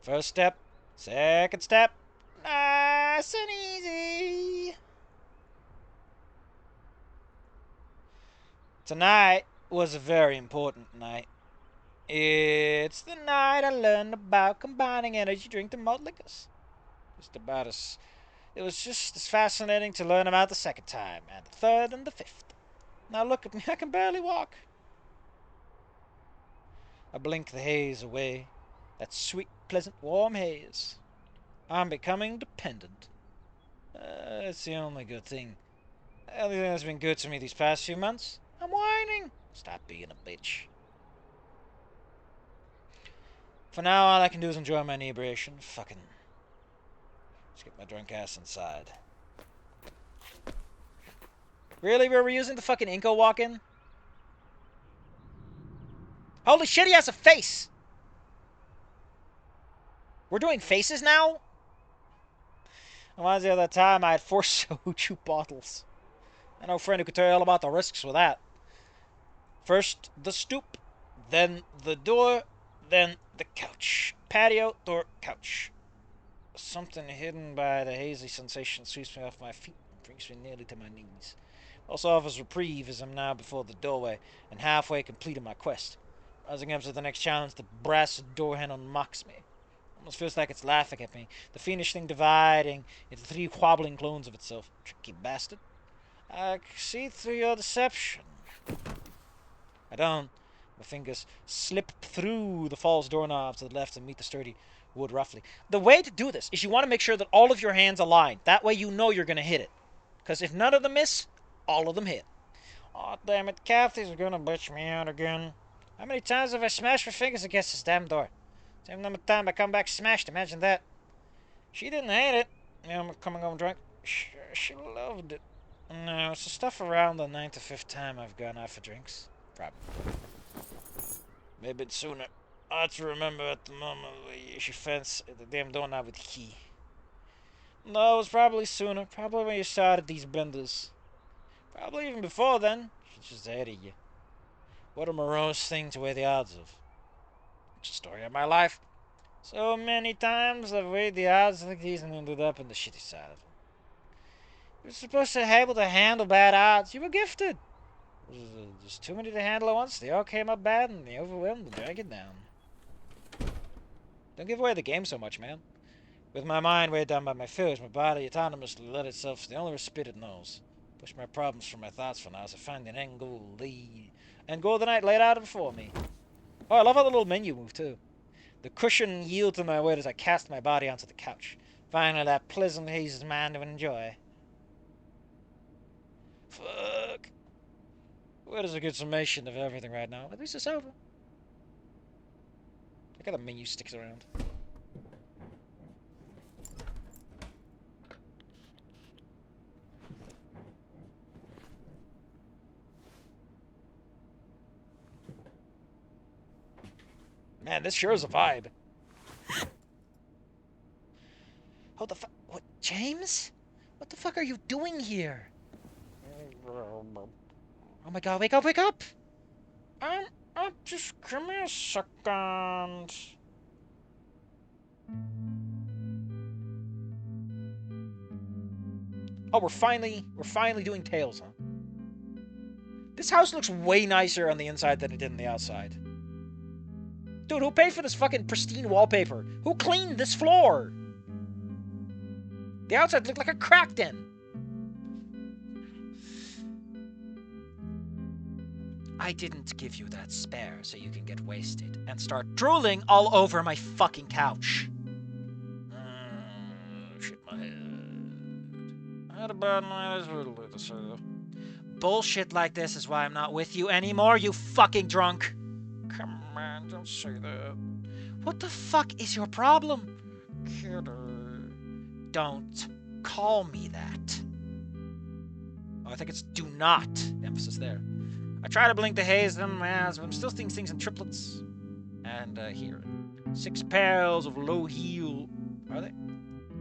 First step, second step, nice and easy. Tonight was a very important night. It's the night I learned about combining energy drink to malt liquors. It was just as fascinating to learn about the second time, and the third and the fifth. Now look at me, I can barely walk. I blink the haze away. That sweet, pleasant, warm haze. I'm becoming dependent. It's the only good thing. The only thing that's been good to me these past few months. I'm whining. Stop being a bitch. For now, all I can do is enjoy my inebriation. Fucking. Let's get my drunk ass inside. Really? We were using the fucking Inco walk-in? Holy shit, he has a face! We're doing faces now? Reminds me of that time I had 4 soju bottles. I know a friend who could tell you all about the risks with that. First, the stoop. Then the door. Then the couch. Patio, door, couch. Something hidden by the hazy sensation sweeps me off my feet and brings me nearly to my knees. Also offers reprieve as I'm now before the doorway and halfway completed my quest. Rising up to the next challenge, the brass door handle mocks me. Almost feels like it's laughing at me, the fiendish thing dividing into 3 wobbling clones of itself. Tricky bastard. I see through your deception. I don't. My fingers slip through the false doorknob to the left and meet the sturdy wood roughly. The way to do this is you want to make sure that all of your hands align. That way you know you're going to hit it. Because if none of them miss, all of them hit. Oh, damn it. Cathy's going to bitch me out again. How many times have I smashed my fingers against this damn door? Same number of times I come back smashed. Imagine that. She didn't hate it. Yeah, I'm coming home drunk. She loved it. No, it's the stuff around the 9th to 5th time I've gone out for drinks. Probably. Maybe it's sooner. I have to remember at the moment she fenced the damn doorknob with the key. No, it was probably sooner. Probably when you started these benders. Probably even before then. She just hated you. What a morose thing to weigh the odds of. It's the story of my life. So many times I've weighed the odds like these and ended up on the shitty side of them. You're supposed to be able to handle bad odds. You were gifted. There's too many to handle at once. They all came up bad and they overwhelmed and drag it down. Don't give away the game so much, man. With my mind weighed down by my fears, my body autonomously led itself to the only respite it knows. Push my problems from my thoughts for now as I find an end goal of the night laid out before me. Oh, I love how the little menu moved too. The cushion yielded to my weight as I cast my body onto the couch. Finally, that pleasant haze is mine to enjoy. Fuck. What is a good summation of everything right now? At least it's over. Look how the menu sticks around. Man, this sure is a vibe. What the fuck? What, James? What the fuck are you doing here? Oh my god, wake up, wake up! Just give me a second. Oh, we're finally doing tails, huh? This house looks way nicer on the inside than it did on the outside. Dude, who paid for this fucking pristine wallpaper? Who cleaned this floor? The outside looked like a crack den. I didn't give you that spare so you can get wasted and start drooling all over my fucking couch. Shit my head. I had a bad night as well, sir. Bullshit like this is why I'm not with you anymore, you fucking drunk. Come on, don't say that. What the fuck is your problem? Kidder. Don't call me that. Oh, I think it's do not. Emphasis there. I try to blink the haze in my eyes, but I'm still seeing things in triplets. And here. 6 pairs of low heel. Are they?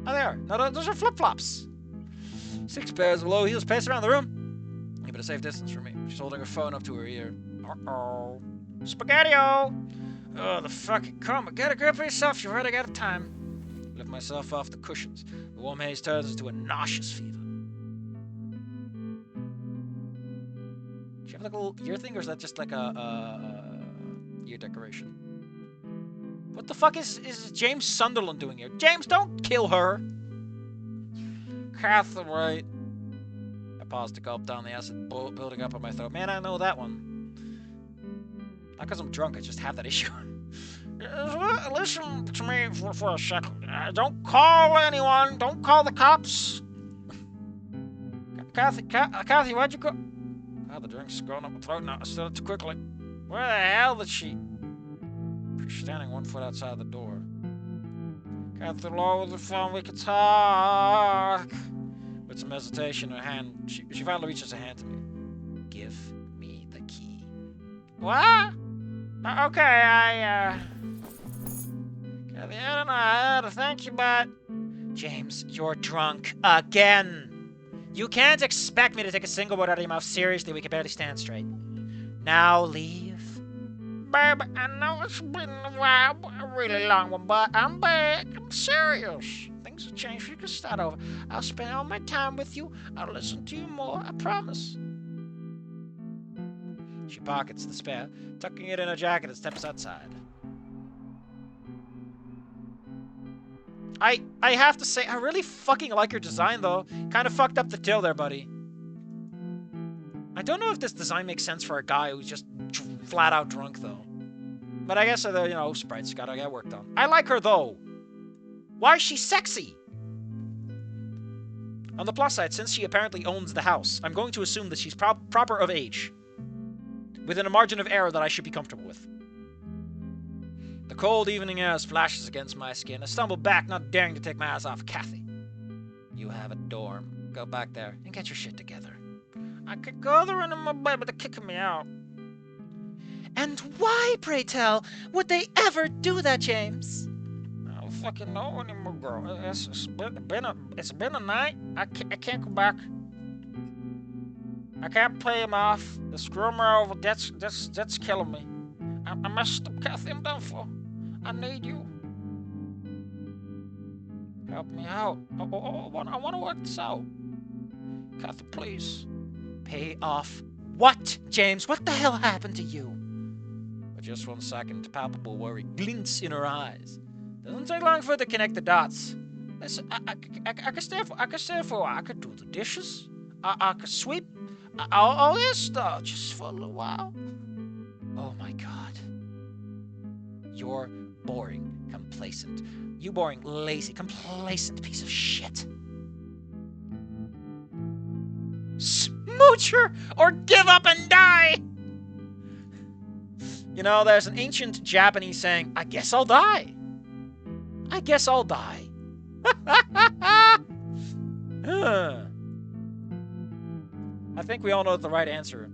Oh, they are. No, those are flip-flops. 6 pairs of low heels pace around the room. Keep at a safe distance from me. She's holding her phone up to her ear. Uh-oh. Spaghetti-o! Oh, the fucking coma. Get a grip of yourself. You're running out of time. Lift myself off the cushions. The warm haze turns into a nauseous fever. Do you have like a little ear thing, or is that just like a ear decoration? What the fuck is James Sunderland doing here? James, don't kill her! Cathy, right? I paused to gulp down the acid building up on my throat. Man, I know that one. Not because I'm drunk, I just have that issue. Listen to me for a second. Don't call anyone. Don't call the cops. Cathy, why'd you go? Oh, the drink's going up my throat now. I said it too quickly. Where the hell did she? She's standing 1 foot outside the door. Cathy, lower the phone, we can talk. With some hesitation in her hand, she finally reaches a hand to me. Give me the key. What? Okay, Cathy, I don't know how to thank you, but... James, you're drunk again. You can't expect me to take a single word out of your mouth seriously. We can barely stand straight. Now leave. Babe, I know it's been a while, a really long one, but I'm back. I'm serious. Things have changed. You can start over. I'll spend all my time with you. I'll listen to you more. I promise. She pockets the spare, tucking it in her jacket and steps outside. I have to say, I really fucking like your design, though. Kind of fucked up the tail there, buddy. I don't know if this design makes sense for a guy who's just flat out drunk, though. But I guess, you know, sprites gotta get worked on. I like her, though. Why is she sexy? On the plus side, since she apparently owns the house, I'm going to assume that she's proper of age. Within a margin of error that I should be comfortable with. The cold evening air splashes against my skin. I stumble back, not daring to take my eyes off Cathy. You have a dorm. Go back there and get your shit together. I could go there in my bed, but they're kicking me out. And why, pray tell, would they ever do that, James? I don't fucking know anymore, girl. It's been a night. I can't go back. I can't pay him off. The screw me over. That's killing me. I messed up, Cathy. I'm done for. I need you. Help me out. I want to work this out. Cathy, please. Pay off what, James? What the hell happened to you? For just 1 second, palpable worry glints in her eyes. Doesn't take long for her to connect the dots. Listen, I could stay for a while. I could do the dishes. I could sweep. All this stuff just for a little while. Oh my God. You're boring, complacent. You boring, lazy, complacent piece of shit. Smoocher or give up and die! You know, there's an ancient Japanese saying, I guess I'll die. I guess I'll die. I think we all know the right answer.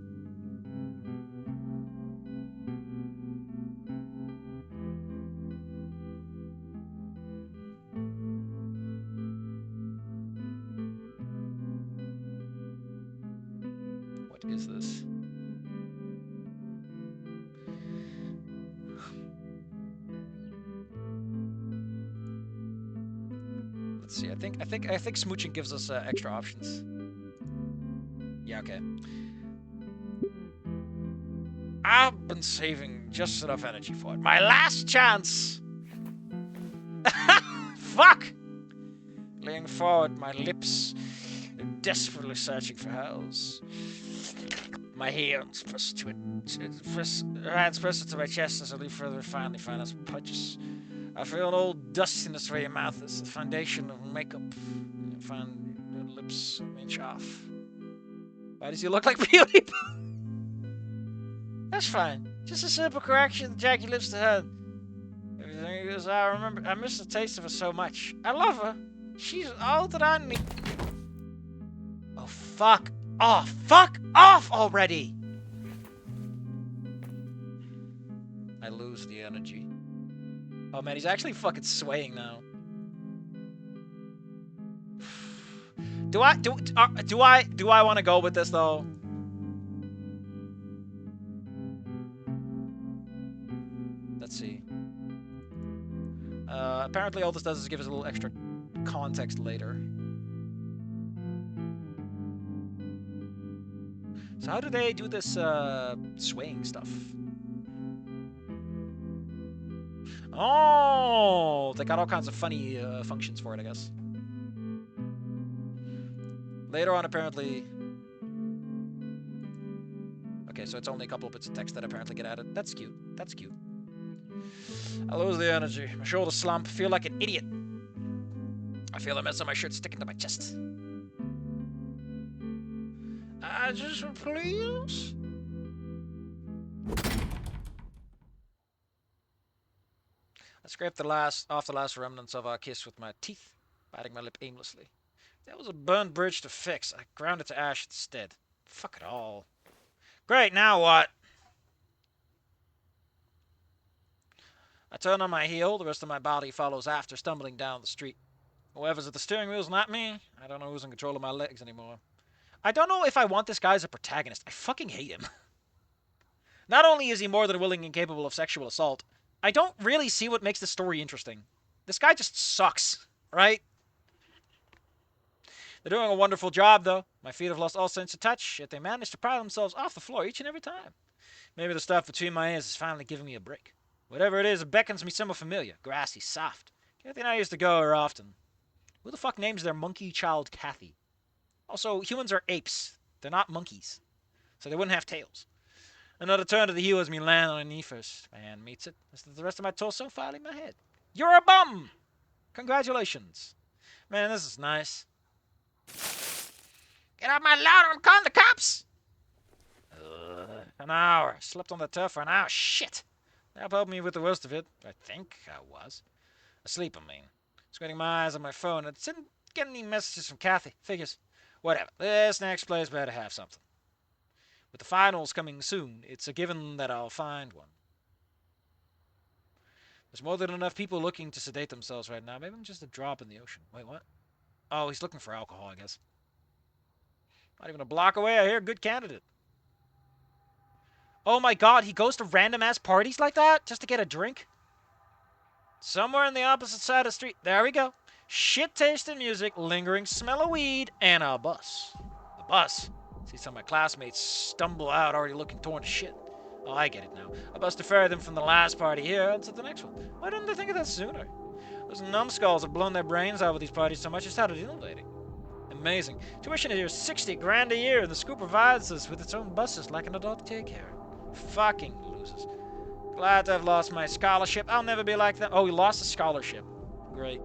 What is this? Let's see. I think smooching gives us extra options. Yeah, okay. I've been saving just enough energy for it. My last chance! Fuck! Leaning forward, my lips desperately searching for hers. My hands pressed to it. Her hands pressed to my chest as I lean further and finally find us punches. I feel an old dustiness where your mouth is, the foundation of makeup. You find your lips an inch off. Why does he look like Beauty? That's fine. Just a simple correction. Jackie lips to her. Everything is I remember. I miss the taste of her so much. I love her. She's all that I need. Oh, fuck off. Fuck off already. I lose the energy. Oh man, he's actually fucking swaying now. Do I want to go with this though? Let's see. Apparently all this does is give us a little extra context later. So how do they do this swaying stuff? Oh, they got all kinds of funny functions for it, I guess. Later on, apparently... Okay, so it's only a couple of bits of text that apparently get added. That's cute. That's cute. I lose the energy. My shoulders slump. Feel like an idiot. I feel the mess on my shirt sticking to my chest. I just please. I scraped off the last remnants of our kiss with my teeth, biting my lip aimlessly. That was a burned bridge to fix. I ground it to ash instead. Fuck it all. Great, now what? I turn on my heel. The rest of my body follows after, stumbling down the street. Whoever's at the steering wheel's not me. I don't know who's in control of my legs anymore. I don't know if I want this guy as a protagonist. I fucking hate him. Not only is he more than willing and capable of sexual assault, I don't really see what makes the story interesting. This guy just sucks, right? They're doing a wonderful job, though. My feet have lost all sense of touch, yet they manage to pry themselves off the floor each and every time. Maybe the stuff between my ears is finally giving me a break. Whatever it is, it beckons me somewhat familiar. Grassy, soft. Cathy and I used to go here often. Who the fuck names their monkey child Cathy? Also, humans are apes. They're not monkeys. So they wouldn't have tails. Another turn to the heel as me land on a knee first. My hand meets it. As the rest of my torso filing my head. You're a bum! Congratulations. Man, this is nice. Get out my lawn or I'm calling the cops! An hour. Slept on the turf for an hour. Shit! That helped me with the worst of it. I think I was. Asleep, I mean. Squinting my eyes on my phone. I didn't get any messages from Cathy. Figures. Whatever. This next place better have something. With the finals coming soon, it's a given that I'll find one. There's more than enough people looking to sedate themselves right now. Maybe I'm just a drop in the ocean. Wait, what? Oh, he's looking for alcohol, I guess. Not even a block away, I hear. Good candidate. Oh my god, he goes to random-ass parties like that just to get a drink? Somewhere on the opposite side of the street. There we go. Shit-tasting music, lingering smell of weed, and a bus. A bus? See some of my classmates stumble out already looking torn to shit. Oh, I get it now. A bus to ferry them from the last party here to the next one. Why didn't they think of that sooner? Those numbskulls have blown their brains out with these parties so much it started innovating. Amazing. Tuition here is 60 grand a year, and the school provides us with its own buses like an adult daycare. Fucking losers. Glad to have lost my scholarship. I'll never be like them. Oh, he lost a scholarship. Great.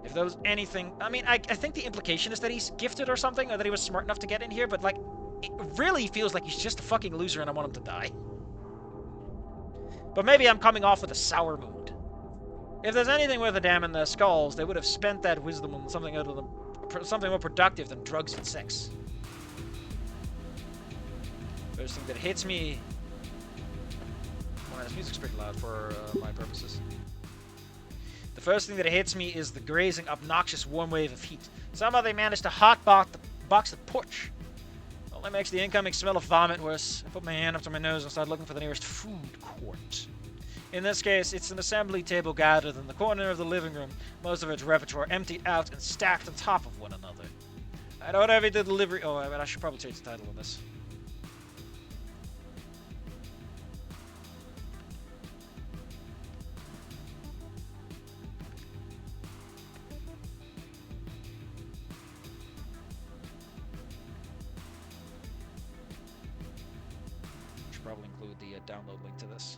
If there was anything... I mean, I think the implication is that he's gifted or something, or that he was smart enough to get in here, but, like, it really feels like he's just a fucking loser and I want him to die. But maybe I'm coming off with a sour mood. If there's anything worth a damn in their skulls, they would have spent that wisdom on something other than... something more productive than drugs and sex. First thing that hits me... Well, this music's pretty loud for my purposes. The first thing that hits me is the grazing, obnoxious warm wave of heat. Somehow they managed to hotbox the porch. Only makes the incoming smell of vomit worse. I put my hand up to my nose and start looking for the nearest food court. In this case, it's an assembly table gathered in the corner of the living room, most of its repertoire emptied out and stacked on top of one another. I don't have the delivery... Oh, I should probably change the title on this. Should probably include the download link to this.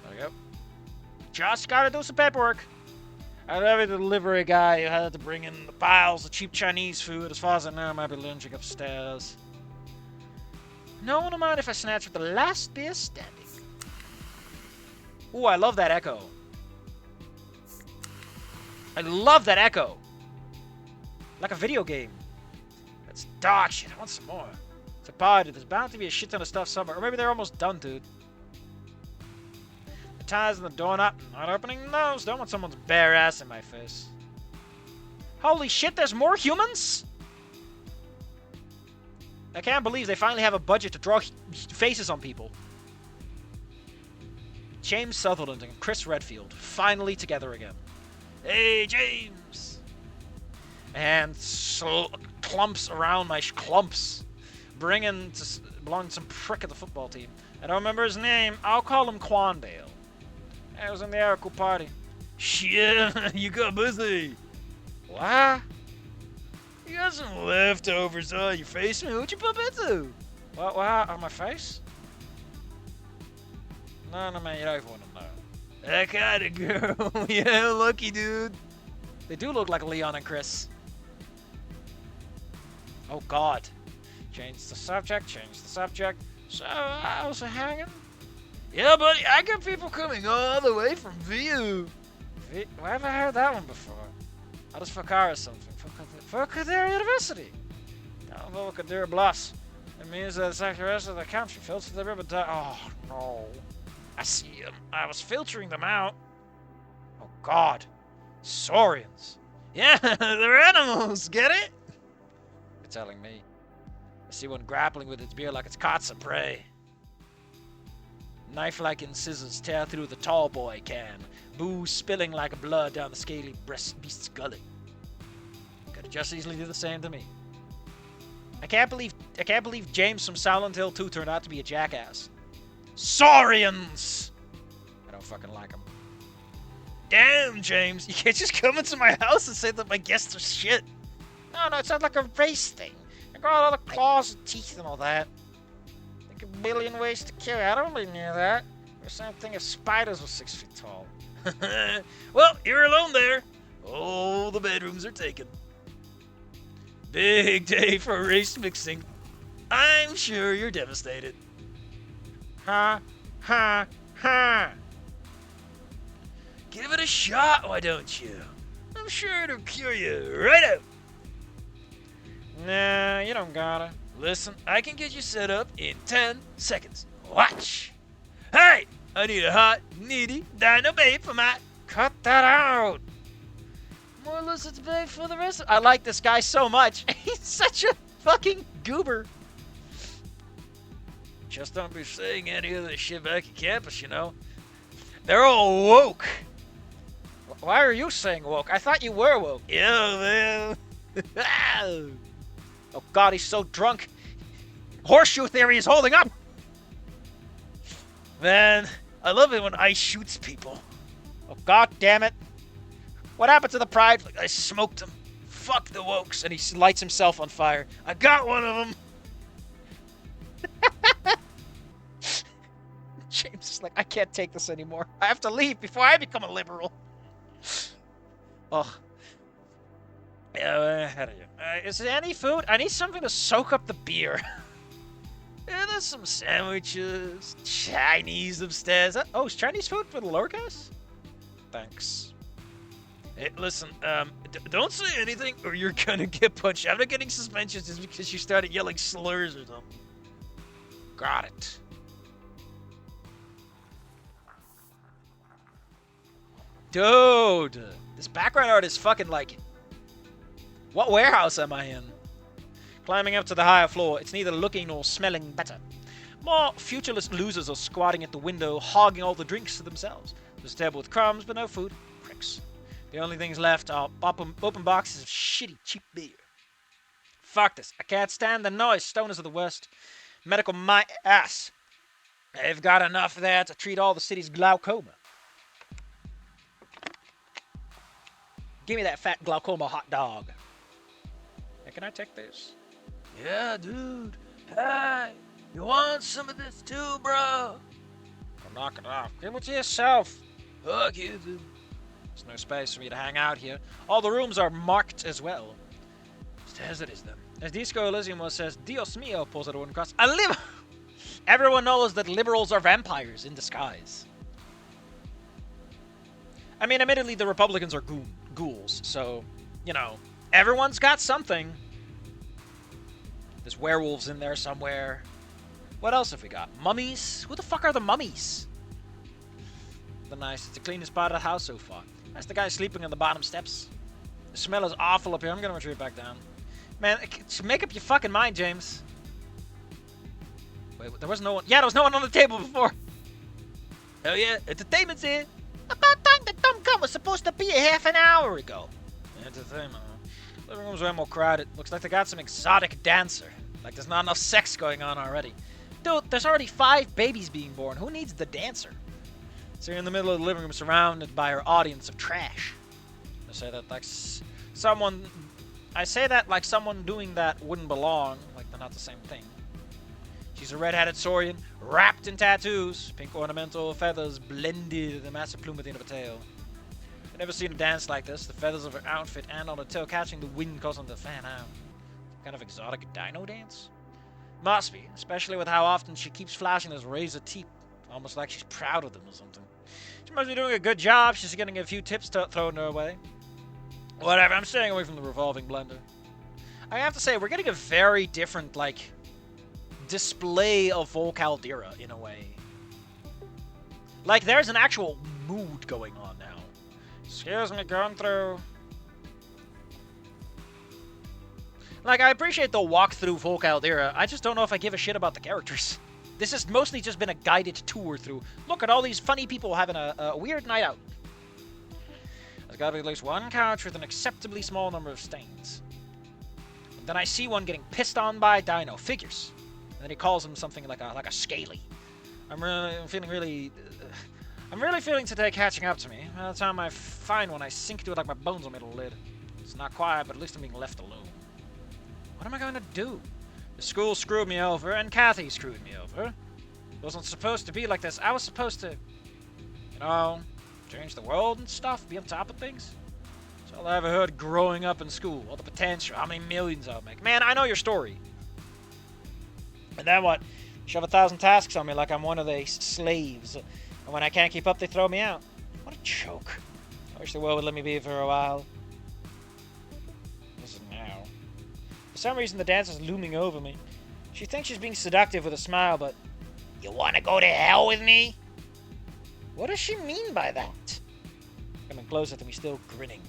There we go. Just gotta do some paperwork. I don't have a delivery guy who had to bring in the piles of cheap Chinese food. As far as I know, I might be lunging upstairs. No one will mind if I snatch with the last beer standing. Ooh, I love that echo. I love that echo. Like a video game. That's dog shit. I want some more. It's a party. There's bound to be a shit ton of stuff somewhere. Or maybe they're almost done, dude. The ties in the doorknob. Not opening those. Don't want someone's bare ass in my face. Holy shit, there's more humans? I can't believe they finally have a budget to draw faces on people. James Sunderland and Chris Redfield, finally together again. Hey, James! And clumps around my clumps. Belonging to some prick of the football team. I don't remember his name. I'll call him Quandale. I was in the Araku party. Shit, you got busy. What? You got some leftovers on your face, man. What'd you bump into? What, on my face? No, man, you don't even want to know. That kind of girl. Yeah, lucky, dude. They do look like Leon and Chris. Oh, God. Change the subject. So, how's it hanging? Yeah, buddy, I got people coming all the way from View. I haven't heard that one before. How does Fakara something? Volcaldera University. Volcaldera Bluffs. It means that it's like the rest of the country fills to the river. Oh, no. I see them. I was filtering them out. Oh, God. Saurians. Yeah, they're animals. Get it? You're telling me. I see one grappling with its beard like it's caught some prey. Knife-like incisors tear through the tall boy can. Booze spilling like blood down the scaly beast's gully. Could just easily do the same to me. I can't believe James from Silent Hill 2 turned out to be a jackass. Saurians! I don't fucking like him. Damn, James, you can't just come into my house and say that my guests are shit. No, it sounds like a race thing. I got all the claws and teeth and all that. Think a billion ways to kill. I don't really know that. The same thing if spiders were 6 feet tall. Well, you're alone there. Oh, the bedrooms are taken. Big day for race mixing. I'm sure you're devastated. Ha, ha, ha. Give it a shot, why don't you? I'm sure it'll cure you right out. Nah, you don't gotta. Listen, I can get you set up in 10 seconds. Watch. Hey, I need a hot, needy dino babe for my... Cut that out. More illicit babe for the rest of... I like this guy so much. He's such a fucking goober. Just don't be saying any of this shit back at campus, you know. They're all woke. Why are you saying woke? I thought you were woke. Yeah, man. Oh, God, he's so drunk. Horseshoe theory is holding up. Man, I love it when ice shoots people. Oh, God damn it. What happened to the pride? I smoked him. Fuck the wokes. And he lights himself on fire. I got one of them. James is like, I can't take this anymore. I have to leave before I become a liberal. Oh. Yeah, is there any food? I need something to soak up the beer. Yeah, there's some sandwiches. Chinese upstairs. Oh, is Chinese food for the lower guys? Thanks. Hey, listen, don't say anything or you're gonna get punched. I'm not getting suspensions just because you started yelling slurs or something. Got it. Dude, this background art is fucking like... What warehouse am I in? Climbing up to the higher floor, it's neither looking nor smelling better. More futureless losers are squatting at the window, hogging all the drinks to themselves. There's a table with crumbs, but no food. Pricks. The only things left are open boxes of shitty, cheap beer. Fuck this. I can't stand the noise. Stoners are the worst. Medical my ass. They've got enough there to treat all the city's glaucoma. Give me that fat glaucoma hot dog. Hey, can I take this? Yeah, dude. Hey, you want some of this too, bro? I'll knock it off. Give it to yourself. Fuck you, dude. There's no space for me to hang out here. All the rooms are marked as well. Stairs it is then. As Disco Elysium says, Dios mío, pulls out one across. Everyone knows that liberals are vampires in disguise. I mean, admittedly, the Republicans are ghouls, so, you know, everyone's got something. There's werewolves in there somewhere. What else have we got? Mummies? Who the fuck are the mummies? It's the cleanest part of the house so far. That's the guy sleeping on the bottom steps. The smell is awful up here. I'm gonna retreat back down. Man, make up your fucking mind, James. Wait, there was no one. Yeah, there was no one on the table before. Oh yeah, entertainment's here. About time the dumb gun was supposed to be a half an hour ago. Entertainment. Living room's way more crowded. Looks like they got some exotic dancer. Like there's not enough sex going on already. Dude, there's already 5 babies being born. Who needs the dancer? So you're in the middle of the living room surrounded by her audience of trash. I say that like someone... I say that like someone doing that wouldn't belong. Like they're not the same thing. She's a red-hatted saurian, wrapped in tattoos. Pink ornamental feathers blended the massive plume at the end of her tail. I've never seen a dance like this. The feathers of her outfit and on her tail catching the wind causing them to fan out. Some kind of exotic dino dance? Must be, especially with how often she keeps flashing those razor teeth. Almost like she's proud of them or something. She must be doing a good job. She's getting a few tips thrown her way. Whatever, I'm staying away from the revolving blender. I have to say, we're getting a very different, like, display of Volcaldera, in a way. Like, there's an actual mood going on now. Excuse me, going through... Like, I appreciate the walk through Volcaldera. I just don't know if I give a shit about the characters. This has mostly just been a guided tour through. Look at all these funny people having a weird night out. There's gotta be at least one couch with an acceptably small number of stains. And then I see one getting pissed on by a dino. Figures. And then he calls him something like a scaly. I'm feeling today catching up to me. By the time I find one, I sink to it like my bones are made of lead. It's not quiet, but at least I'm being left alone. What am I going to do? The school screwed me over, and Cathy screwed me over. It wasn't supposed to be like this. I was supposed to, you know, change the world and stuff, be on top of things. That's all I ever heard growing up in school. All the potential, how many millions I'll make. Man, I know your story. And then what? Shove 1,000 tasks on me like I'm one of the slaves. And when I can't keep up, they throw me out. What a joke. I wish the world would let me be for a while. This is now. For some reason, the dancer's looming over me. She thinks she's being seductive with a smile, but... You want to go to hell with me? What does she mean by that? Coming closer to me, still grinning.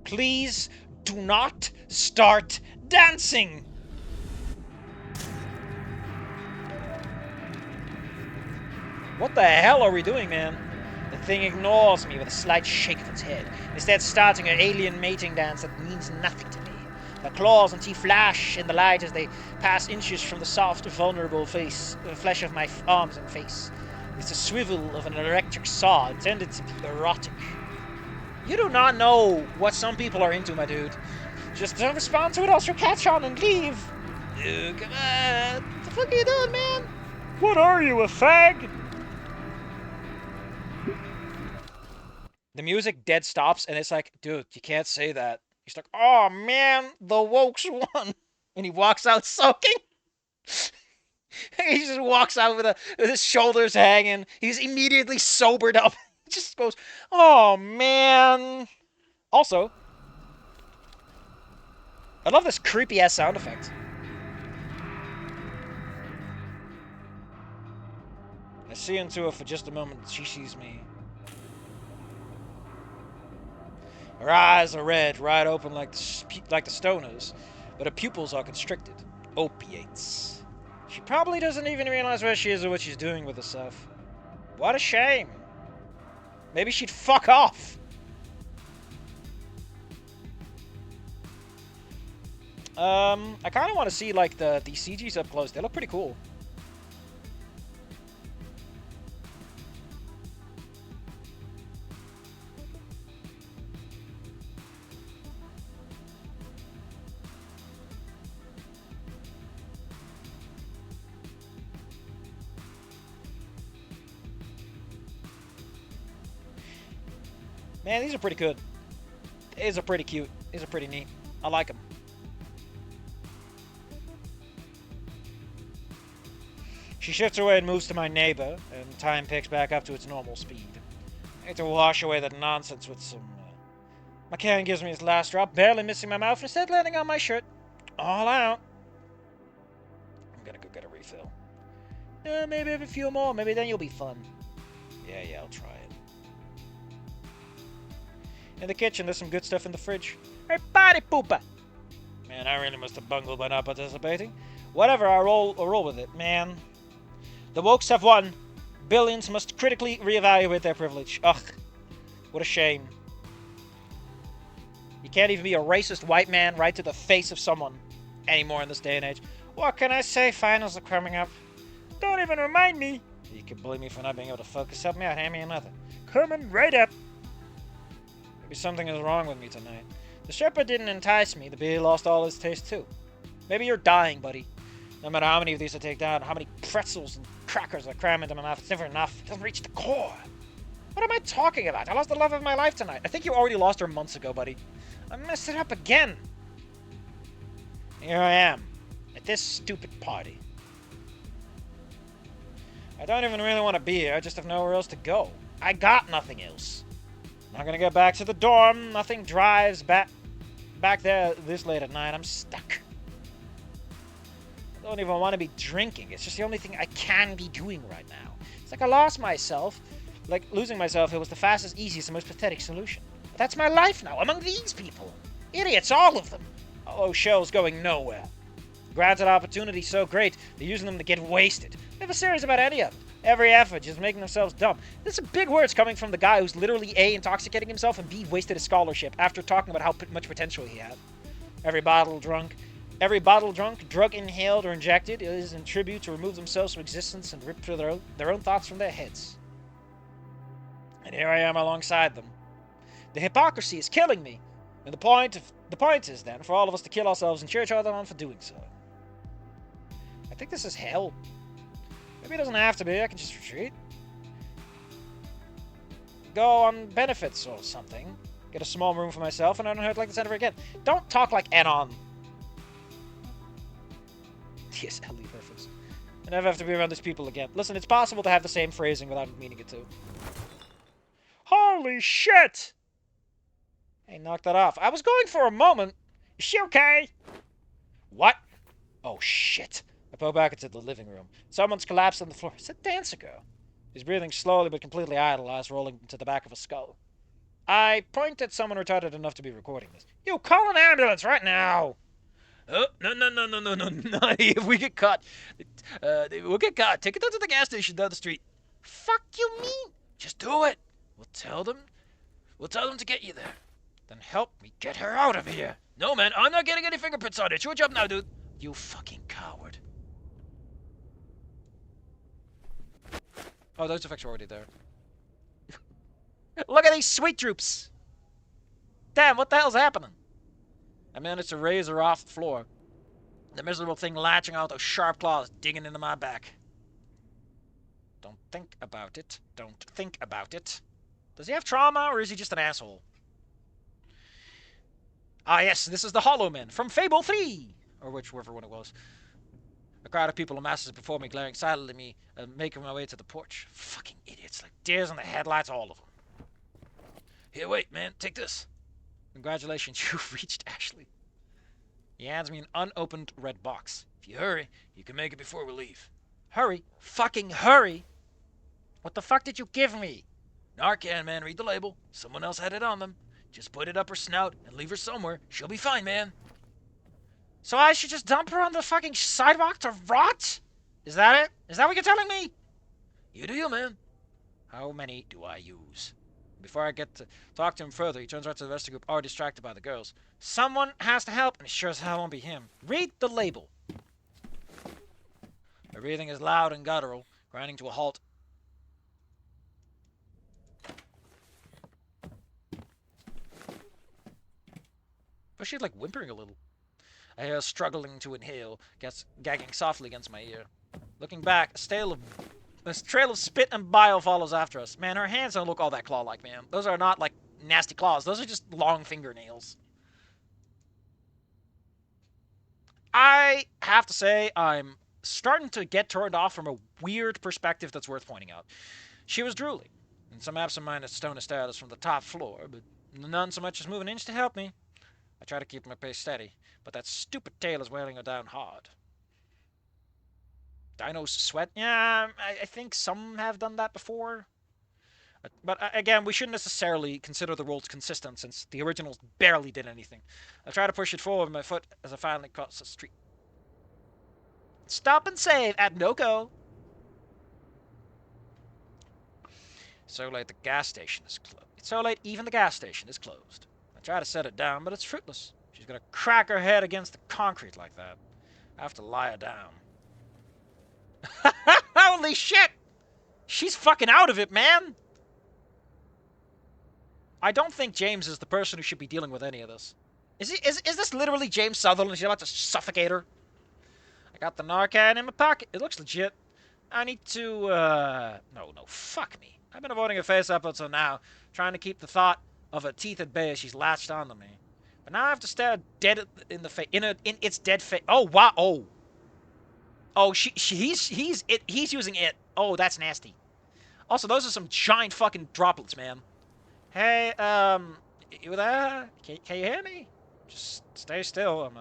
Please do not start dancing! What the hell are we doing, man? The thing ignores me with a slight shake of its head, instead starting an alien mating dance that means nothing to me. The claws and teeth flash in the light as they pass inches from the soft, vulnerable flesh of my arms and face. It's the swivel of an electric saw intended to be erotic. You do not know what some people are into, my dude. Just don't respond to it, else you'll catch on and leave. Dude, come on. What the fuck are you doing, man? What are you, a fag? The music dead stops, and it's like, dude, you can't say that. He's like, oh man, the wokes won. And he walks out soaking. He just walks out with his shoulders hanging. He's immediately sobered up. He just goes, oh man. Also, I love this creepy ass sound effect. I see into her for just a moment. She sees me. Her eyes are red, wide open like the stoners, but her pupils are constricted. Opiates. She probably doesn't even realize where she is or what she's doing with herself. What a shame. Maybe she'd fuck off. I kind of want to see like the CGs up close. They look pretty cool. Man, these are pretty good. These are pretty cute. These are pretty neat. I like them. She shifts away and moves to my neighbor, and time picks back up to its normal speed. I need to wash away that nonsense with some... My can gives me its last drop, barely missing my mouth, instead landing on my shirt. All out. I'm gonna go get a refill. Maybe have a few more. Maybe then you'll be fun. Yeah, I'll try it. In the kitchen, there's some good stuff in the fridge. Hey, body pooper! Man, I really must have bungled by not participating. Whatever, I'll roll with it, man. The wokes have won. Billions must critically reevaluate their privilege. Ugh, what a shame. You can't even be a racist white man right to the face of someone anymore in this day and age. What can I say? Finals are coming up. Don't even remind me. You can blame me for not being able to focus. Help me out. Hand me another. Coming right up. Maybe something is wrong with me tonight. The Sherpa didn't entice me. The beer lost all its taste too. Maybe you're dying, buddy. No matter how many of these I take down, how many pretzels and crackers I cram into my mouth, it's never enough. It doesn't reach the core. What am I talking about? I lost the love of my life tonight. I think you already lost her months ago, buddy. I messed it up again. Here I am, at this stupid party. I don't even really want to be here. I just have nowhere else to go. I got nothing else. I'm not gonna get back to the dorm. Nothing drives back there this late at night. I'm stuck. I don't even want to be drinking. It's just the only thing I can be doing right now. It's like I lost myself. Like losing myself, it was the fastest, easiest, and most pathetic solution. But that's my life now, among these people. Idiots, all of them. Oh, shells going nowhere. Granted opportunity so great, they're using them to get wasted. Never serious about any of it. Every effort, just making themselves dumb. This is big words coming from the guy who's literally A, intoxicating himself, and B, wasted his scholarship after talking about how much potential he had. Every bottle drunk, drug inhaled or injected, is in tribute to remove themselves from existence and rip through their own thoughts from their heads. And here I am alongside them. The hypocrisy is killing me. And the point is then for all of us to kill ourselves and cheer each other on for doing so. I think this is hell. Maybe it doesn't have to be. I can just retreat. Go on benefits or something. Get a small room for myself, and I don't hurt like this ever again. Don't talk like Anon. Yes, LE reference. I never have to be around these people again. Listen, it's possible to have the same phrasing without meaning it to. Holy shit! Hey, knock that off. I was going for a moment. Is she okay? What? Oh, shit. I pull back into the living room. Someone's collapsed on the floor. It's a dancer girl. He's breathing slowly but completely idle, eyes rolling to the back of a skull. I point at someone retarded enough to be recording this. You call an ambulance right now! Oh, no. If we get caught, we'll get caught. Take it down to the gas station down the street. Fuck you mean? Just do it. We'll tell them to get you there. Then help me get her out of here. No, man, I'm not getting any fingerprints on it. It's your job now, dude. You fucking coward. Oh, those effects are already there. Look at these sweet troops. Damn, what the hell's happening? I managed to raise her off the floor. The miserable thing latching out those sharp claws, digging into my back. Don't think about it. Don't think about it. Does he have trauma, or is he just an asshole? Ah, yes, this is the Hollow Man from Fable 3! Or whichever one it was. A crowd of people amasses before me, glaring silently at me, making my way to the porch. Fucking idiots, like deers in the headlights, all of them. Here, wait, man, take this. Congratulations, you've reached Ashley. He hands me an unopened red box. If you hurry, you can make it before we leave. Hurry? Fucking hurry? What the fuck did you give me? Narcan, man, read the label. Someone else had it on them. Just put it up her snout and leave her somewhere. She'll be fine, man. So I should just dump her on the fucking sidewalk to rot? Is that it? Is that what you're telling me? You do you, man. How many do I use? Before I get to talk to him further, he turns right to the rest of the group, already distracted by the girls. Someone has to help, and it sure as hell won't be him. Read the label. Her breathing is loud and guttural, grinding to a halt. But she's like whimpering a little. I hear her struggling to inhale, gagging softly against my ear. Looking back, a trail of spit and bile follows after us. Man, her hands don't look all that claw-like, man. Those are not, like, nasty claws. Those are just long fingernails. I have to say, I'm starting to get turned off from a weird perspective that's worth pointing out. She was drooling, and some absent-minded stone stares from the top floor, but none so much as move an inch to help me. I try to keep my pace steady, but that stupid tail is weighing her down hard. Dinos sweat? Yeah, I think some have done that before. But again, we shouldn't necessarily consider the rules consistent since the originals barely did anything. I try to push it forward with my foot as I finally cross the street. Stop and save at no-go. So late the gas station is closed. It's so late even the gas station is closed. I try to set it down, but it's fruitless. She's gonna crack her head against the concrete like that. I have to lie her down. Holy shit! She's fucking out of it, man! I don't think James is the person who should be dealing with any of this. Is this literally James Sunderland? She's about to suffocate her? I got the Narcan in my pocket. It looks legit. I need to, no, fuck me. I've been avoiding her face up until now, trying to keep the thought of her teeth at bay as she's latched onto me. But now I have to stare dead in the face, in its dead face. Oh, wow, oh. Oh, he's using it. Oh, that's nasty. Also, those are some giant fucking droplets, man. Hey, you there? Can you hear me? Just stay still. I'm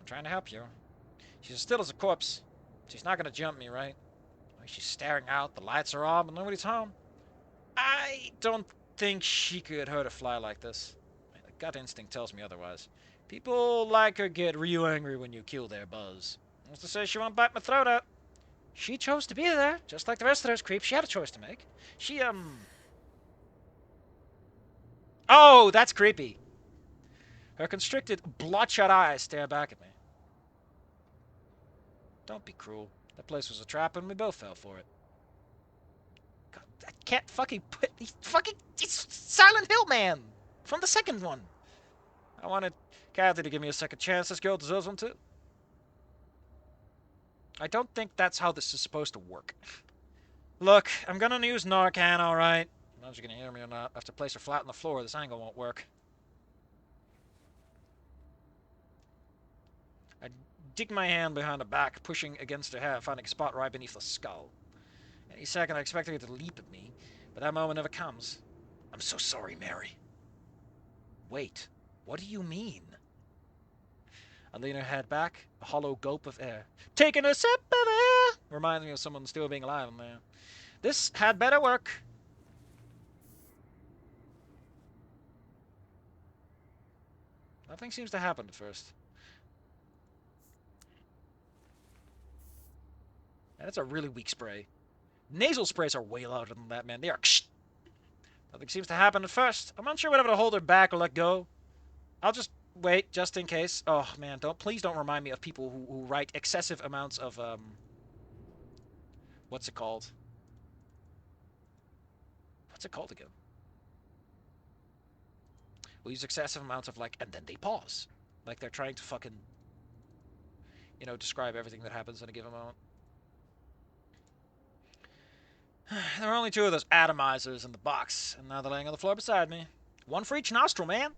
trying to help you. She's as still as a corpse. She's not gonna jump me, right? She's staring out, the lights are on, but nobody's home. I don't think she could hurt a fly like this. The gut instinct tells me otherwise. People like her get real angry when you kill their buzz. What's to say she won't bite my throat out? She chose to be there, just like the rest of those creeps. She had a choice to make. She, Oh, that's creepy. Her constricted, bloodshot eyes stare back at me. Don't be cruel. That place was a trap and we both fell for it. God, I can't fucking put... It's Silent Hill Man! From the second one. I wanted Cathy to give me a second chance. This girl deserves one too. I don't think that's how this is supposed to work. Look, I'm gonna use Narcan, alright. I don't know if you're gonna hear me or not. I have to place her flat on the floor. This angle won't work. I dig my hand behind her back, pushing against her hair, finding a spot right beneath the skull. Any second I expect her to leap at me, but that moment never comes. I'm so sorry, Mary. Wait, what do you mean? I lean her head back, a hollow gulp of air. Taking a sip of air! Reminds me of someone still being alive in there. This had better work. Nothing seems to happen at first. And that's a really weak spray. Nasal sprays are way louder than that, man. They are... Nothing seems to happen at first. I'm unsure whether to hold her back or let go. I'll just wait, just in case. Oh, man, please don't remind me of people who write excessive amounts of, what's it called? What's it called again? We'll use excessive amounts of, like, and then they pause. Like they're trying to fucking, describe everything that happens in a given moment. There were only two of those atomizers in the box, and now they're laying on the floor beside me. One for each nostril, man.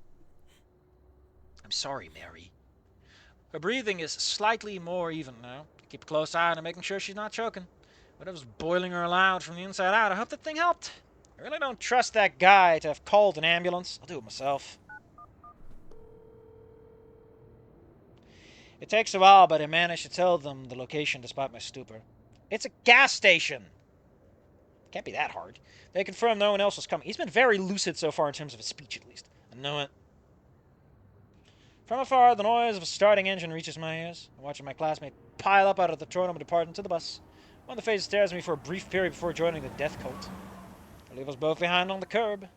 I'm sorry, Mary. Her breathing is slightly more even now. Keep a close eye on her, making sure she's not choking. Whatever's boiling her aloud from the inside out, I hope that thing helped. I really don't trust that guy to have called an ambulance. I'll do it myself. It takes a while, but I managed to tell them the location despite my stupor. It's a gas station! Can't be that hard. They confirmed no one else was coming. He's been very lucid so far in terms of his speech, at least. I know it. From afar, the noise of a starting engine reaches my ears. I'm watching my classmate pile up out of the trone and depart into the bus. One of the faces stares at me for a brief period before joining the death cult. They leave us both behind on the curb.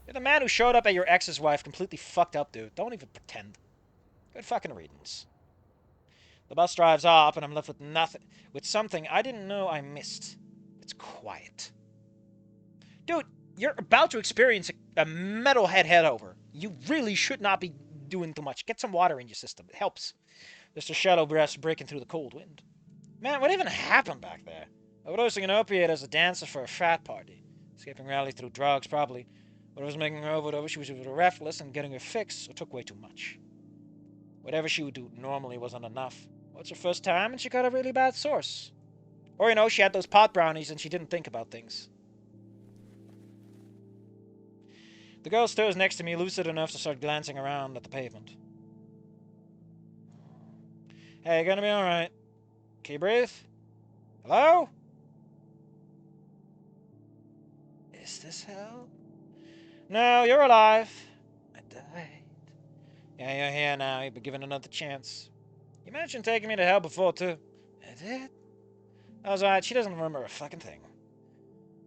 You're the man who showed up at your ex's wife completely fucked up, dude. Don't even pretend. Good fucking riddance. The bus drives off, and I'm left with nothing. With something I didn't know I missed. It's quiet. Dude, you're about to experience a metalhead headover. You really should not be doing too much. Get some water in your system. It helps. Just a shallow breath breaking through the cold wind. Man, what even happened back there? Overdosing an opiate as a dancer for a frat party. Escaping reality through drugs, probably. Whatever was making her overdose, she was either restless and getting her fix, or took way too much. Whatever she would do normally wasn't enough. Well, it's her first time, and she got a really bad source. Or, she had those pot brownies, and she didn't think about things. The girl stirs next to me, lucid enough to start glancing around at the pavement. Hey, you're gonna be alright. Can you breathe? Hello? Is this hell? No, you're alive. I died. Yeah, you're here now. You've been given another chance. You mentioned taking me to hell before, too. I did? I was alright. She doesn't remember a fucking thing.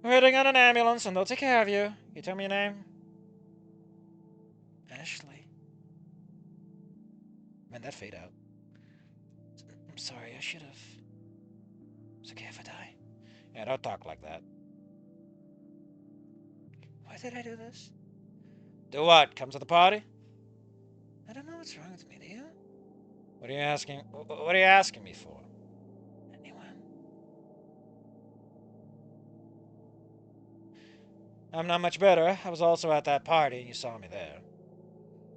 We're heading on an ambulance, and they'll take care of you. You tell me your name? Ashley. Man, that fade out. I'm sorry, I should have. It's okay if I die. Yeah, don't talk like that. Why did I do this? Do what? Come to the party? I don't know what's wrong with me, do you? What are you asking? What are you asking me for? Anyone? I'm not much better. I was also at that party, and you saw me there.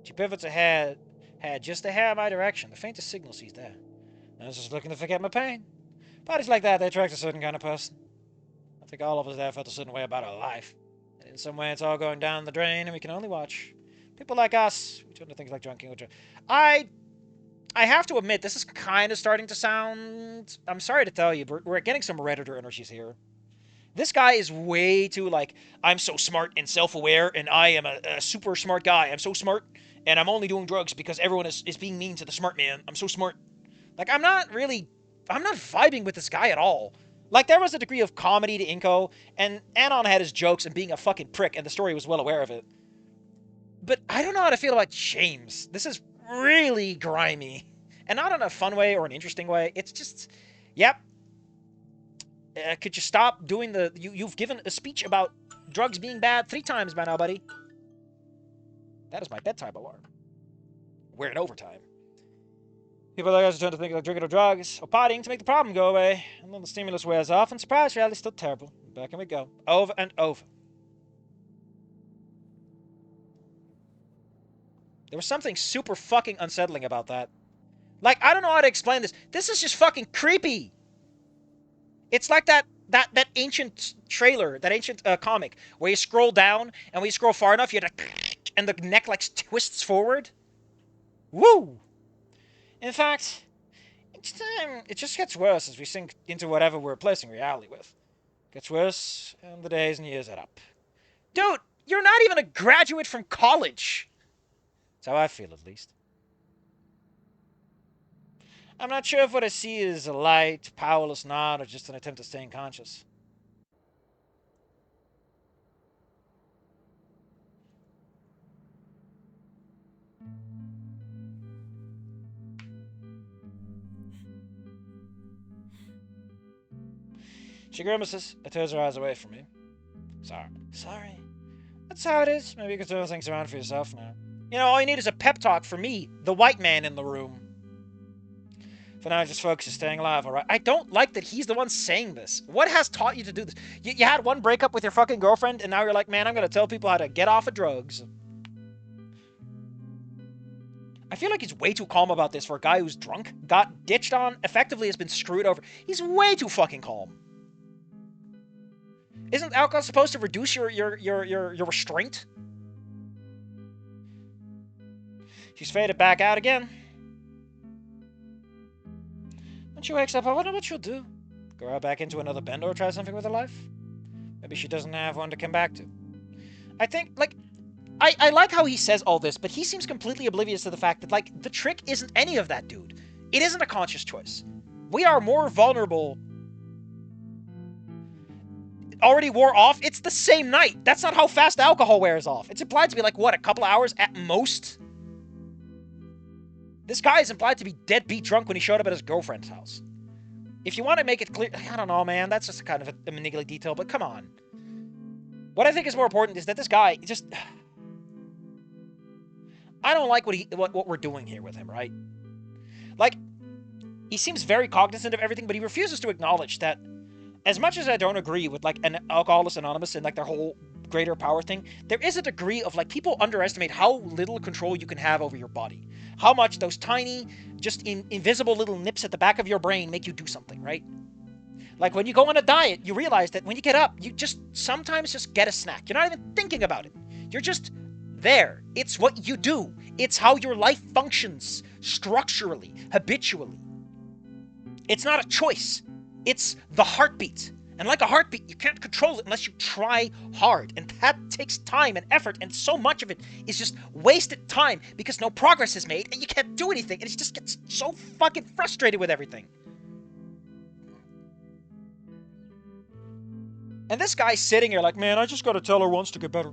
She pivots ahead, had just a hair in my direction, the faintest signal she's there. I was just looking to forget my pain. Parties like that, they attract a certain kind of person. I think all of us there felt a certain way about our life. And in some way, it's all going down the drain, and we can only watch. People like us, we turn to things like drinking. I have to admit, this is kind of starting to sound... I'm sorry to tell you, but we're getting some Redditor energies here. This guy is way too, like, I'm so smart and self-aware, and I am a super smart guy. I'm so smart, and I'm only doing drugs because everyone is being mean to the smart man. I'm so smart. Like, I'm not vibing with this guy at all. Like, there was a degree of comedy to Inko, and Anon had his jokes and being a fucking prick, and the story was well aware of it. But I don't know how to feel about James. This is really grimy. And not in a fun way or an interesting way. It's just, yep. Could you stop doing the... You've given a speech about drugs being bad 3 times by now, buddy. That is my bedtime alarm. We're in overtime. People like us tend to think like drinking or drugs or partying to make the problem go away. And then the stimulus wears off and surprise, reality's still terrible. Back in we go. Over and over. There was something super fucking unsettling about that. Like, I don't know how to explain this. This is just fucking creepy. It's like that ancient trailer, that ancient comic, where you scroll down, and when you scroll far enough, you have to... and the neck, like, twists forward. Woo! In fact, each time, it just gets worse as we sink into whatever we're replacing reality with. Gets worse, and the days and years add up. Dude, you're not even a graduate from college! That's how I feel, at least. I'm not sure if what I see is a light, powerless nod, or just an attempt at staying conscious. She grimaces and turns her eyes away from me. Sorry. That's how it is. Maybe you can turn things around for yourself now. You know, all you need is a pep talk from me, the white man in the room. For now, just focus on staying alive, alright? I don't like that he's the one saying this. What has taught you to do this? You had one breakup with your fucking girlfriend, and now you're like, man, I'm gonna tell people how to get off of drugs. I feel like he's way too calm about this for a guy who's drunk, got ditched on, effectively has been screwed over. He's way too fucking calm. Isn't alcohol supposed to reduce your restraint? She's faded back out again. When she wakes up, I wonder what she'll do. Go out back into another bender or try something with her life? Maybe she doesn't have one to come back to. I think, like, I like how he says all this, but he seems completely oblivious to the fact that, like, the trick isn't any of that, dude. It isn't a conscious choice. We are more vulnerable. Already wore off? It's the same night. That's not how fast alcohol wears off. It's implied to be, like, what, a couple of hours at most? This guy is implied to be deadbeat drunk when he showed up at his girlfriend's house. If you want to make it clear... I don't know, man. That's just kind of a niggly detail, but come on. What I think is more important is that this guy just... I don't like what we're doing here with him, right? Like, he seems very cognizant of everything, but he refuses to acknowledge that as much as I don't agree with, like, an Alcoholics Anonymous and, like, their whole greater power thing, there is a degree of, like, people underestimate how little control you can have over your body. How much those tiny, just invisible little nips at the back of your brain make you do something, right? Like, when you go on a diet, you realize that when you get up, you sometimes just get a snack. You're not even thinking about it. You're just there. It's what you do. It's how your life functions, structurally, habitually. It's not a choice. It's the heartbeat. And like a heartbeat, you can't control it unless you try hard. And that takes time and effort, and so much of it is just wasted time because no progress is made and you can't do anything. And it just gets so fucking frustrated with everything. And this guy's sitting here like, man, I just gotta tell her once to get better.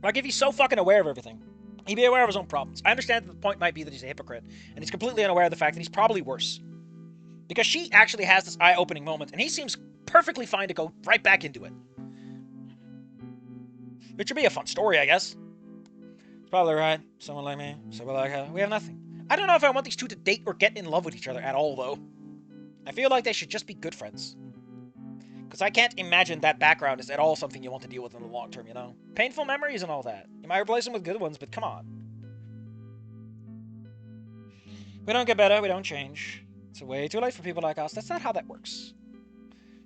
Like, if he's so fucking aware of everything, he'd be aware of his own problems. I understand that the point might be that he's a hypocrite, and he's completely unaware of the fact that he's probably worse. Because she actually has this eye-opening moment, and he seems perfectly fine to go right back into it. It should be a fun story, I guess. Probably right. Someone like me, someone like her. We have nothing. I don't know if I want these two to date or get in love with each other at all, though. I feel like they should just be good friends. Because I can't imagine that background is at all something you want to deal with in the long term, you know? Painful memories and all that. You might replace them with good ones, but come on. We don't get better, we don't change. It's way too late for people like us. That's not how that works.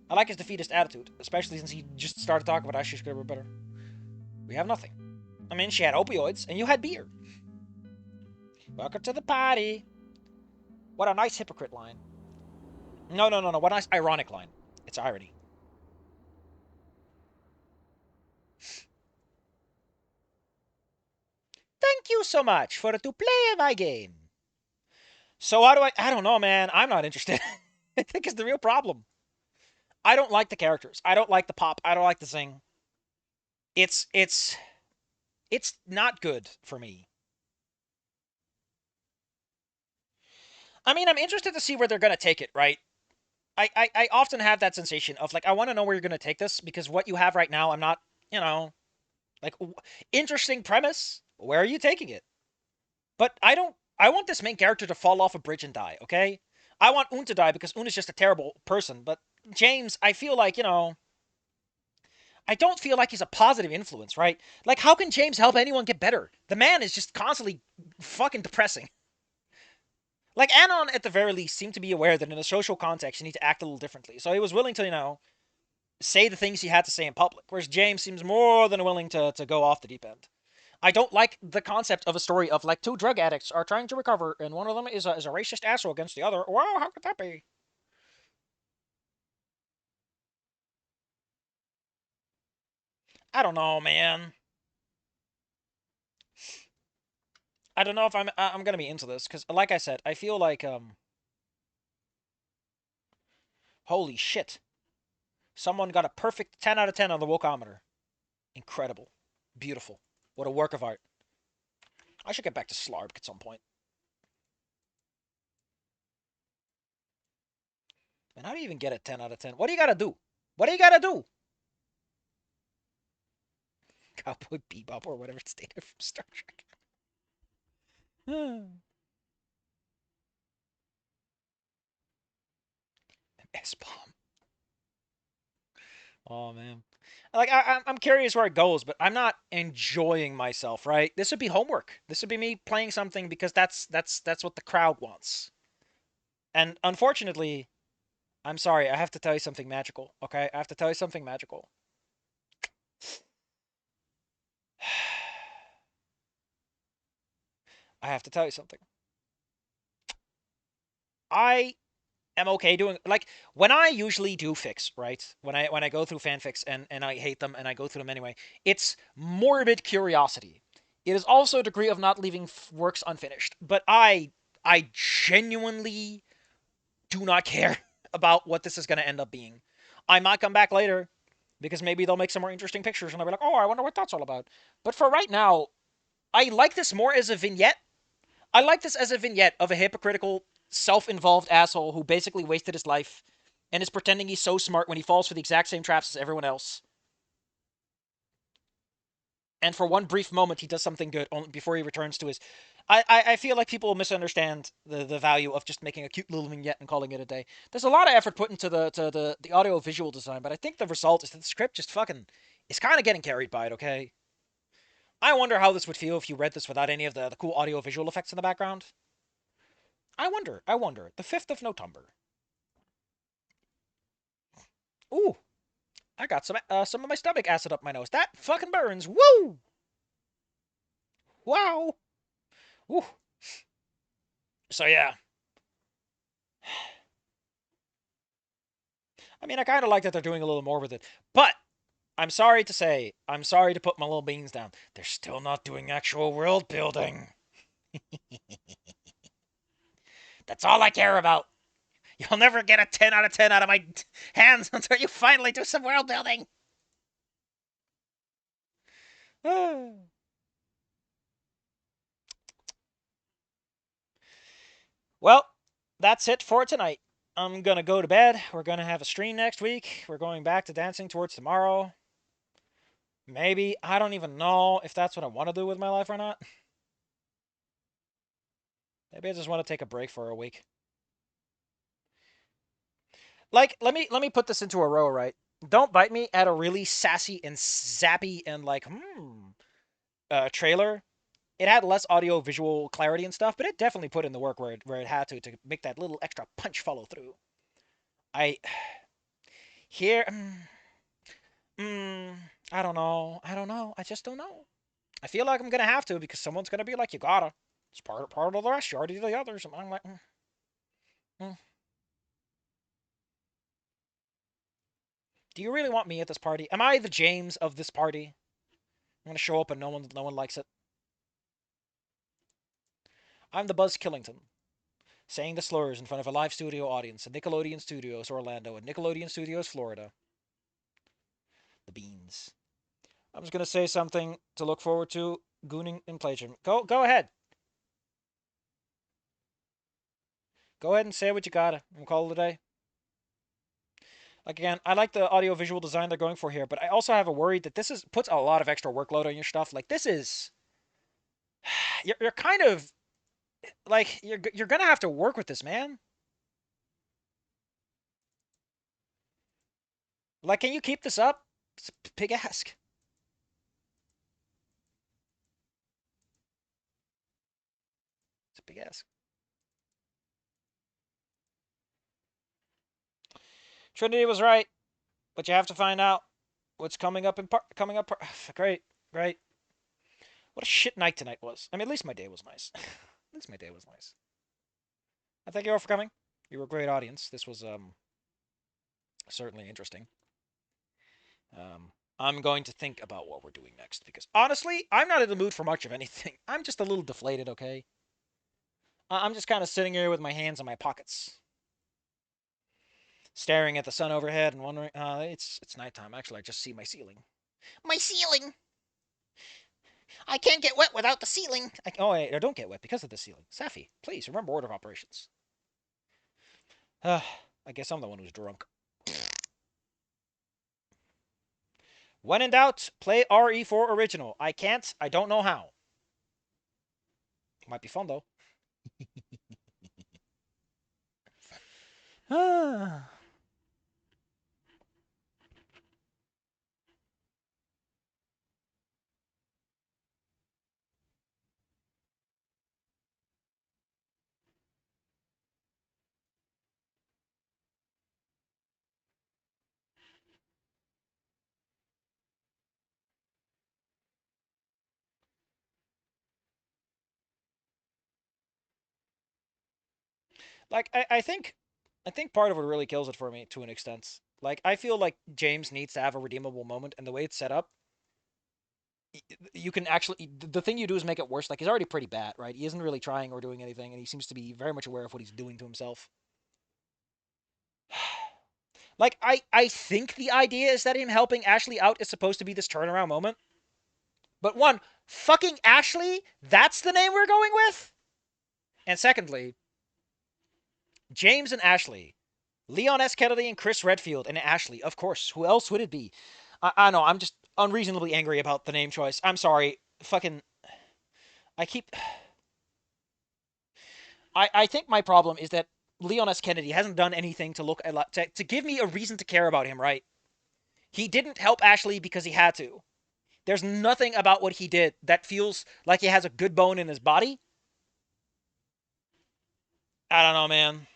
I like his defeatist attitude, especially since he just started talking about how she's gonna be better. We have nothing. I mean, she had opioids, and you had beer. Welcome to the party. What a nice hypocrite line. No. What a nice ironic line. It's irony. Thank you so much for to play my game. So how do I don't know, man. I'm not interested. I think it's the real problem. I don't like the characters. I don't like the pop. I don't like the sing. It's not good for me. I mean, I'm interested to see where they're gonna take it, right? I often have that sensation of like, I want to know where you're gonna take this, because what you have right now, I'm not, you know, like, interesting premise. Where are you taking it? But I don't. I want this main character to fall off a bridge and die. Okay. I want Un to die because Un is just a terrible person. But James, I feel like, I don't feel like he's a positive influence, right? Like, how can James help anyone get better? The man is just constantly fucking depressing. Like, Anon, at the very least, seemed to be aware that in a social context, you need to act a little differently. So he was willing to, say the things he had to say in public. Whereas James seems more than willing to go off the deep end. I don't like the concept of a story of, like, two drug addicts are trying to recover, and one of them is a racist asshole against the other. Wow, how could that be? I don't know, man. I don't know if I'm gonna be into this, because, like I said, I feel like, holy shit. Someone got a perfect 10 out of 10 on the Wokometer. Incredible. Beautiful. What a work of art. I should get back to Slarb at some point. Man, how do you even get a 10 out of 10? What do you gotta do? What do you gotta do? Cowboy Bebop or whatever it's stated from Star Trek. S-bomb. Oh, man. Like, I'm curious where it goes, but I'm not enjoying myself, right? This would be homework. This would be me playing something because that's what the crowd wants. And unfortunately, I'm sorry, I have to tell you something magical, okay? I have to tell you something magical. I have to tell you something. I am okay doing, like, when I usually do fics, right? When I go through fanfics and I hate them and I go through them anyway, it's morbid curiosity. It is also a degree of not leaving works unfinished. But I genuinely do not care about what this is going to end up being. I might come back later because maybe they'll make some more interesting pictures and I'll be like, oh, I wonder what that's all about. But for right now, I like this more as a vignette. I like this as a vignette of a hypocritical, self-involved asshole who basically wasted his life and is pretending he's so smart when he falls for the exact same traps as everyone else. And for one brief moment, he does something good before he returns to his. I feel like people misunderstand the value of just making a cute little vignette and calling it a day. There's a lot of effort put into the audio visual design, but I think the result is that the script just fucking is kind of getting carried by it. Okay. I wonder how this would feel if you read this without any of the cool audio visual effects in the background. I wonder. I wonder. The 5th of November. Ooh, I got some of my stomach acid up my nose. That fucking burns. Woo! Wow. Ooh. So yeah. I mean, I kind of like that they're doing a little more with it. But I'm sorry to say, I'm sorry to put my little beans down. They're still not doing actual world building. That's all I care about. You'll never get a 10 out of 10 out of my hands until you finally do some world building. Well, that's it for tonight. I'm gonna go to bed. We're gonna have a stream next week. We're going back to dancing towards tomorrow. Maybe. I don't even know if that's what I want to do with my life or not. Maybe I just want to take a break for a week. Like, let me put this into a row, right? Don't Bite Me at a really sassy and zappy and like trailer. It had less audio visual clarity and stuff, but it definitely put in the work where it had to make that little extra punch follow through. I here I don't know. I don't know. I just don't know. I feel like I'm gonna have to because someone's gonna be like, you gotta. It's part of the rest. You already did the others. And I'm like, mm. Do you really want me at this party? Am I the James of this party? I'm gonna show up and no one likes it. I'm the Buzz Killington, saying the slurs in front of a live studio audience at Nickelodeon Studios Orlando and Nickelodeon Studios Florida. The beans. I'm just gonna say something to look forward to. Gooning and plagiarism. Go ahead. Go ahead and say what you gotta. I'm call it a day. Like again, I like the audio visual design they're going for here, but I also have a worry that this is puts a lot of extra workload on your stuff. Like this is, you're kind of like you're gonna have to work with this, man. Like, can you keep this up? It's a big ask. It's a big ask. Trinity was right, but you have to find out what's coming up coming up. Great, great. What a shit night tonight was. I mean, at least my day was nice. At least my day was nice. I thank you all for coming. You were a great audience. This was certainly interesting. I'm going to think about what we're doing next because honestly, I'm not in the mood for much of anything. I'm just a little deflated, okay? I'm just kind of sitting here with my hands in my pockets, staring at the sun overhead and wondering. It's nighttime. Actually, I just see my ceiling. My ceiling. I can't get wet without the ceiling. I don't get wet because of the ceiling. Safi, please remember order of operations. I guess I'm the one who's drunk. When in doubt, play RE4 original. I can't. I don't know how. Might be fun though. Like I think part of what really kills it for me to an extent. Like I feel like James needs to have a redeemable moment, and the way it's set up, you can actually the thing you do is make it worse. Like he's already pretty bad, right? He isn't really trying or doing anything, and he seems to be very much aware of what he's doing to himself. Like I think the idea is that him helping Ashley out is supposed to be this turnaround moment. But one, fucking Ashley, that's the name we're going with? And secondly, James and Ashley. Leon S. Kennedy and Chris Redfield and Ashley, of course. Who else would it be? I know, I'm just unreasonably angry about the name choice. I'm sorry. Fucking. I keep. I think my problem is that Leon S. Kennedy hasn't done anything to look at to give me a reason to care about him, right? He didn't help Ashley because he had to. There's nothing about what he did that feels like he has a good bone in his body. I don't know, man.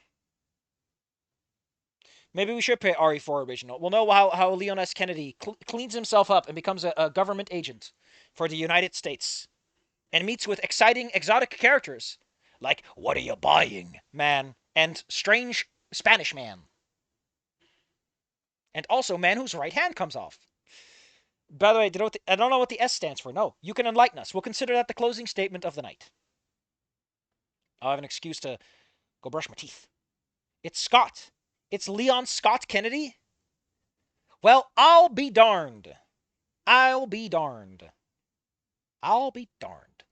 Maybe we should pay RE4 original. We'll know how Leon S. Kennedy cleans himself up and becomes a government agent for the United States and meets with exciting, exotic characters like What Are You Buying, Man, and Strange Spanish Man. And also, man whose right hand comes off. By the way, I don't know what the S stands for. No, you can enlighten us. We'll consider that the closing statement of the night. I'll have an excuse to go brush my teeth. It's Scott. It's Leon Scott Kennedy. Well, I'll be darned. I'll be darned. I'll be darned.